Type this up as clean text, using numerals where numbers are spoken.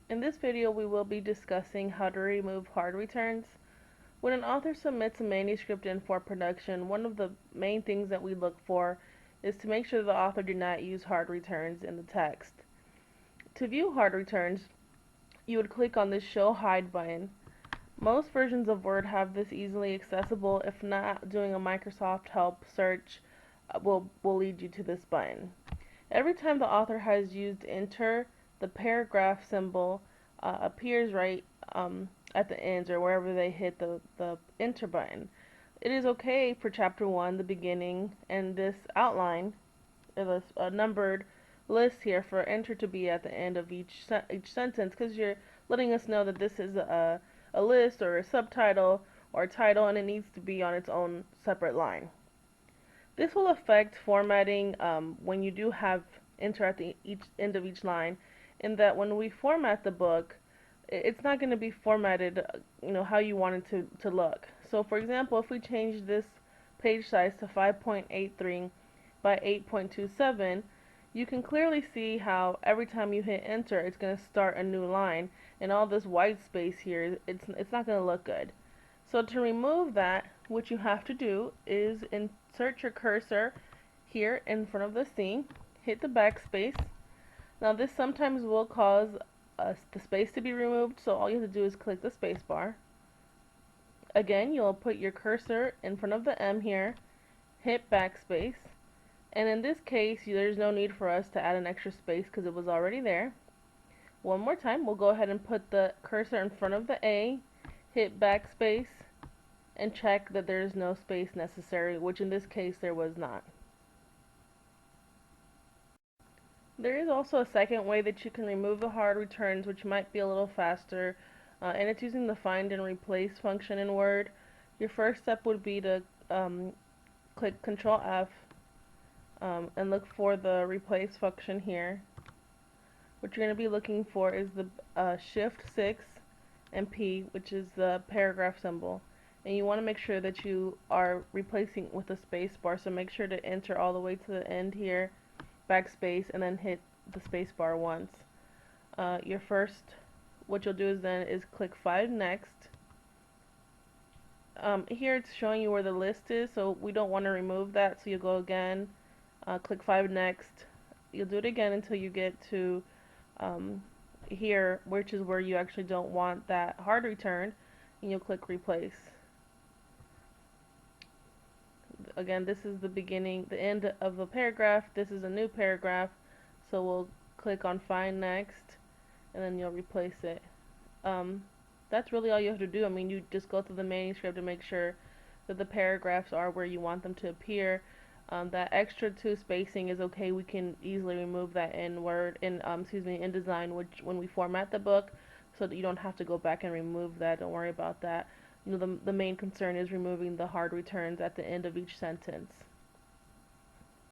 In this video, we will be discussing how to remove hard returns. When an author submits a manuscript in for production, one of the main things that we look for is to make sure the author did not use hard returns in the text. To view hard returns, you would click on this Show Hide button. Most versions of Word have this easily accessible. If not, doing a Microsoft Help search will lead you to this button. Every time the author has used enter, the paragraph symbol appears right at the ends or wherever they hit the enter button. It is okay for chapter 1, the beginning, and this outline, this numbered list here for enter to be at the end of each sentence, because you're letting us know that this is a list or a subtitle or a title, and it needs to be on its own separate line. This will affect formatting when you do have enter at the each end of each line, in that when we format the book, it's not going to be formatted, how you want it to look. So for example, if we change this page size to 5.83 by 8.27, you can clearly see how every time you hit enter, it's going to start a new line, and all this white space here, it's not going to look good. So to remove that, what you have to do is insert your cursor here in front of the C, hit the backspace. Now this sometimes will cause the space to be removed, so all you have to do is click the space bar. Again, you'll put your cursor in front of the M here, hit backspace, and in this case there's no need for us to add an extra space because it was already there. One more time, we'll go ahead and put the cursor in front of the A, hit backspace, and check that there is no space necessary, which in this case there was not. There is also a second way that you can remove the hard returns, which might be a little faster, and it's using the find and replace function in Word. Your first step would be to click Control F and look for the replace function here. What you're going to be looking for is the Shift 6 and P, which is the paragraph symbol. And you want to make sure that you are replacing with a space bar, so make sure to enter all the way to the end here, backspace, and then hit the space bar once. What you'll do is click 5 next. Here it's showing you where the list is, so we don't want to remove that, so you'll go again, click 5 next. You'll do it again until you get to here, which is where you actually don't want that hard return, and you'll click replace. Again, this is the beginning, the end of the paragraph. This is a new paragraph, so we'll click on find next, and then you'll replace it. That's really all you have to do. I mean, you just go through the manuscript to make sure that the paragraphs are where you want them to appear. That extra 2 spacing is okay. We can easily remove that in Word, in InDesign, which when we format the book, so that you don't have to go back and remove that. Don't worry about that. The main concern is removing the hard returns at the end of each sentence.